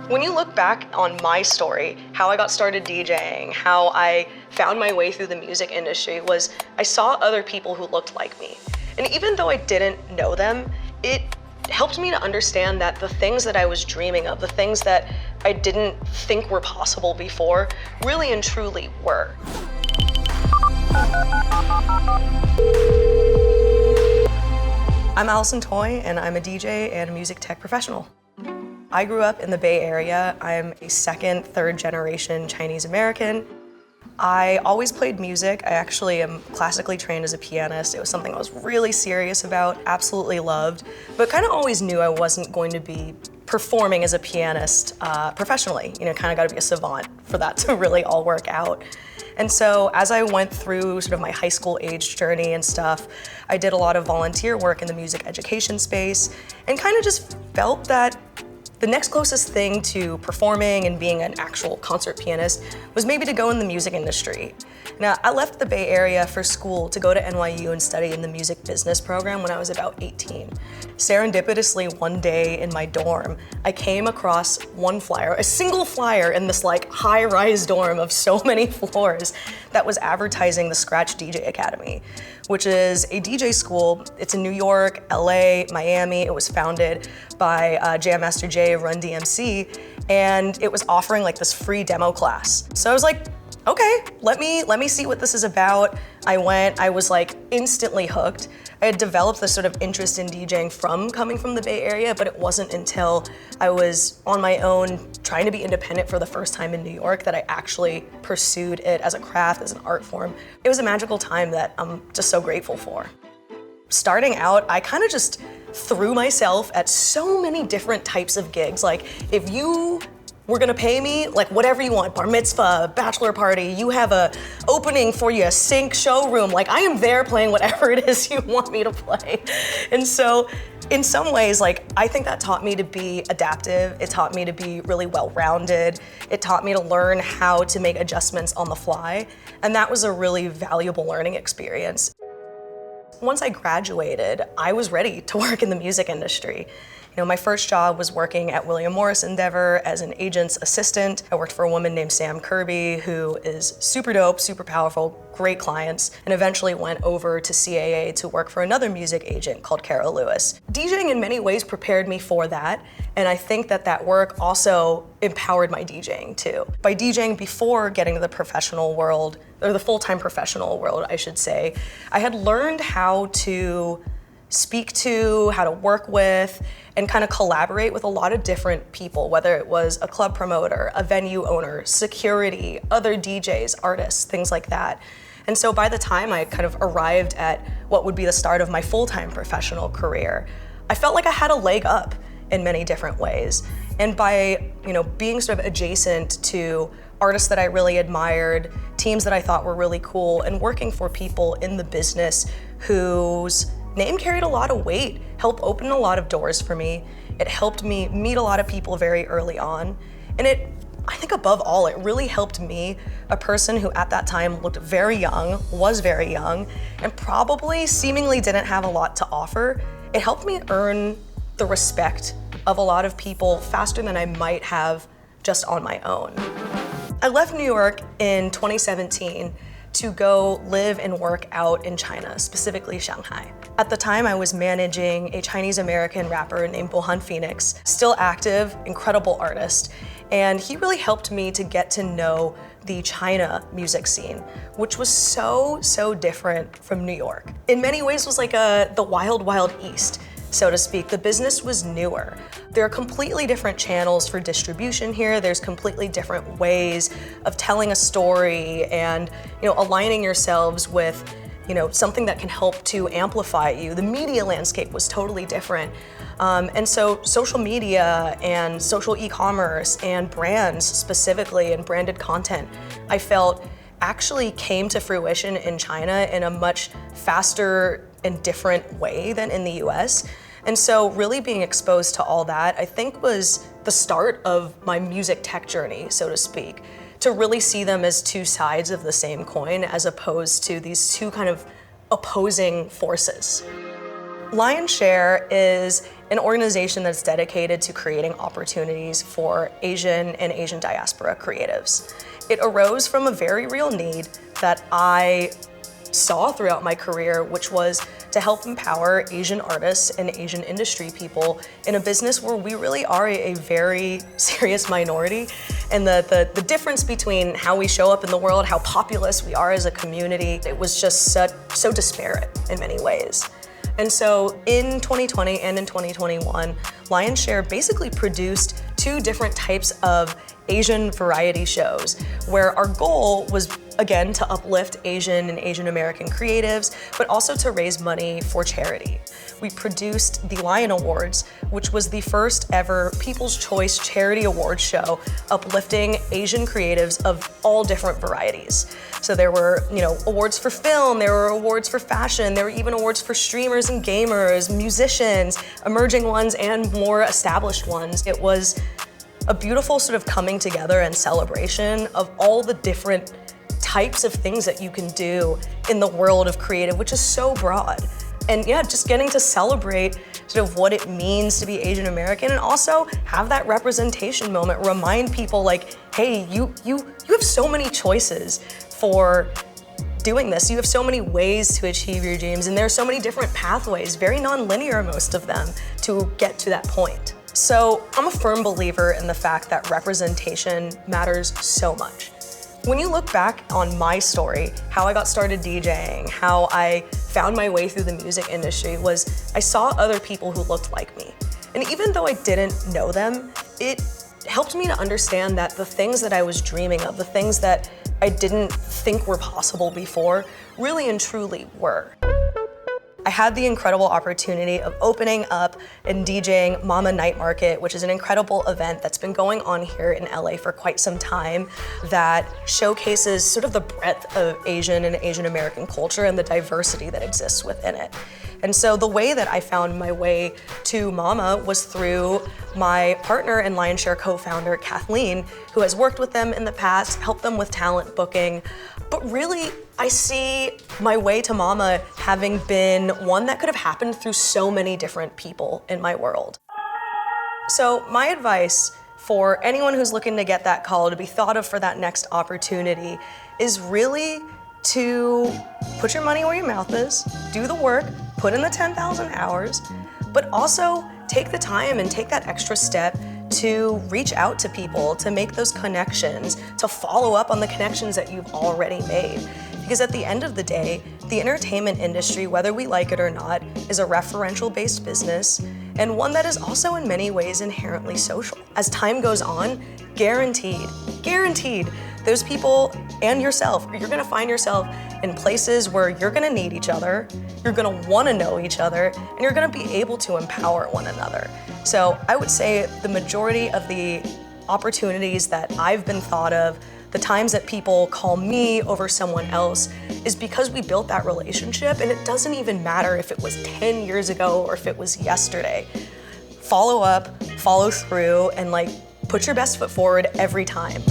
When you look back on my story, how I got started DJing, how I found my way through the music industry was I saw other people who looked like me. And even though I didn't know them, it helped me to understand that the things that I was dreaming of, the things that I didn't think were possible before, really and truly were. I'm Allyson Toy, and I'm a DJ and a music tech professional. I grew up in the Bay Area. I'm a second, third generation Chinese American. I always played music. I actually am classically trained as a pianist. It was something I was really serious about, absolutely loved, but kind of always knew I wasn't going to be performing as a pianist professionally. You know, kind of got to be a savant for that to really all work out. And so as I went through sort of my high school age journey and stuff, I did a lot of volunteer work in the music education space and kind of just felt that the next closest thing to performing and being an actual concert pianist was maybe to go in the music industry. Now, I left the Bay Area for school to go to NYU and study in the music business program when I was about 18. Serendipitously, one day in my dorm, I came across one flyer, a single flyer in this like high-rise dorm of so many floors that was advertising the Scratch DJ Academy, which is a DJ school. It's in New York, LA, Miami. It was founded by Jam Master Jay of Run DMC, and it was offering like this free demo class. So I was like, okay, let me see what this is about. I went, I was like instantly hooked. I had developed this sort of interest in DJing from coming from the Bay Area, but it wasn't until I was on my own trying to be independent for the first time in New York that I actually pursued it as a craft, as an art form. It was a magical time that I'm just so grateful for. Starting out, I kind of just threw myself at so many different types of gigs. Like, if you were gonna pay me, like whatever you want, bar mitzvah, bachelor party, you have a opening for you, a sync showroom, like I am there playing whatever it is you want me to play. And so in some ways, like I think that taught me to be adaptive. It taught me to be really well-rounded. It taught me to learn how to make adjustments on the fly. And that was a really valuable learning experience. Once I graduated, I was ready to work in the music industry. You know, my first job was working at William Morris Endeavor as an agent's assistant. I worked for a woman named Sam Kirby, who is super dope, super powerful, great clients, and eventually went over to CAA to work for another music agent called Cara Lewis. DJing in many ways prepared me for that, and I think that that work also empowered my DJing too. By DJing before getting to the professional world, or the full-time professional world, I should say, I had learned how to speak to, how to work with, and kind of collaborate with a lot of different people, whether it was a club promoter, a venue owner, security, other DJs, artists, things like that. And so by the time I kind of arrived at what would be the start of my full-time professional career, I felt like I had a leg up in many different ways. And by, you know, being sort of adjacent to artists that I really admired, teams that I thought were really cool, and working for people in the business whose name carried a lot of weight, helped open a lot of doors for me. It helped me meet a lot of people very early on. And I think above all, it really helped me, a person who at that time looked very young, was very young, and probably seemingly didn't have a lot to offer. It helped me earn the respect of a lot of people faster than I might have just on my own. I left New York in 2017 to go live and work out in China, specifically Shanghai. At the time, I was managing a Chinese American rapper named Bohan Phoenix, still active, incredible artist, and he really helped me to get to know the China music scene, which was so different from New York. In many ways was like the wild, wild east, so to speak. The business was newer. There are completely different channels for distribution here. There's completely different ways of telling a story and, you know, aligning yourselves with, you know, something that can help to amplify you. The media landscape was totally different. And so social media and social e-commerce and brands specifically and branded content, I felt actually came to fruition in China in a much faster and different way than in the US. And so really being exposed to all that, I think was the start of my music tech journey, so to speak, to really see them as two sides of the same coin as opposed to these two kind of opposing forces. Lionshare is an organization that's dedicated to creating opportunities for Asian and Asian diaspora creatives. It arose from a very real need that I saw throughout my career, which was to help empower Asian artists and Asian industry people in a business where we really are a very serious minority. And the difference between how we show up in the world, how populous we are as a community, it was just so disparate in many ways. And so in 2020 and in 2021, Lionshare basically produced two different types of Asian variety shows, where our goal was, again, to uplift Asian and Asian American creatives, but also to raise money for charity. We produced the Lion Awards, which was the first ever People's Choice Charity Awards show uplifting Asian creatives of all different varieties. So there were, awards for film, there were awards for fashion, there were even awards for streamers and gamers, musicians, emerging ones and more established ones. It was a beautiful sort of coming together and celebration of all the different types of things that you can do in the world of creative, which is so broad. And yeah, just getting to celebrate sort of what it means to be Asian American and also have that representation moment, remind people like, hey, you have so many choices for doing this. You have so many ways to achieve your dreams, and there are so many different pathways, very non-linear, most of them, to get to that point. So I'm a firm believer in the fact that representation matters so much. When you look back on my story, how I got started DJing, how I found my way through the music industry, was I saw other people who looked like me. And even though I didn't know them, it helped me to understand that the things that I was dreaming of, the things that I didn't think were possible before, really and truly were. I had the incredible opportunity of opening up and DJing Mama Night Market, which is an incredible event that's been going on here in LA for quite some time that showcases sort of the breadth of Asian and Asian American culture and the diversity that exists within it. And so the way that I found my way to Mama was through my partner and Lionshare co-founder, Kathleen, who has worked with them in the past, helped them with talent booking. But really, I see my way to Mama having been one that could have happened through so many different people in my world. So my advice for anyone who's looking to get that call, to be thought of for that next opportunity, is really to put your money where your mouth is, do the work, put in the 10,000 hours, but also take the time and take that extra step to reach out to people, to make those connections, to follow up on the connections that you've already made. Because at the end of the day, the entertainment industry, whether we like it or not, is a referential-based business and one that is also in many ways inherently social. As time goes on, guaranteed, those people and yourself, you're gonna find yourself in places where you're gonna need each other, you're gonna wanna know each other, and you're gonna be able to empower one another. So I would say the majority of the opportunities that I've been thought of, the times that people call me over someone else, is because we built that relationship, and it doesn't even matter if it was 10 years ago or if it was yesterday. Follow up, follow through, and put your best foot forward every time.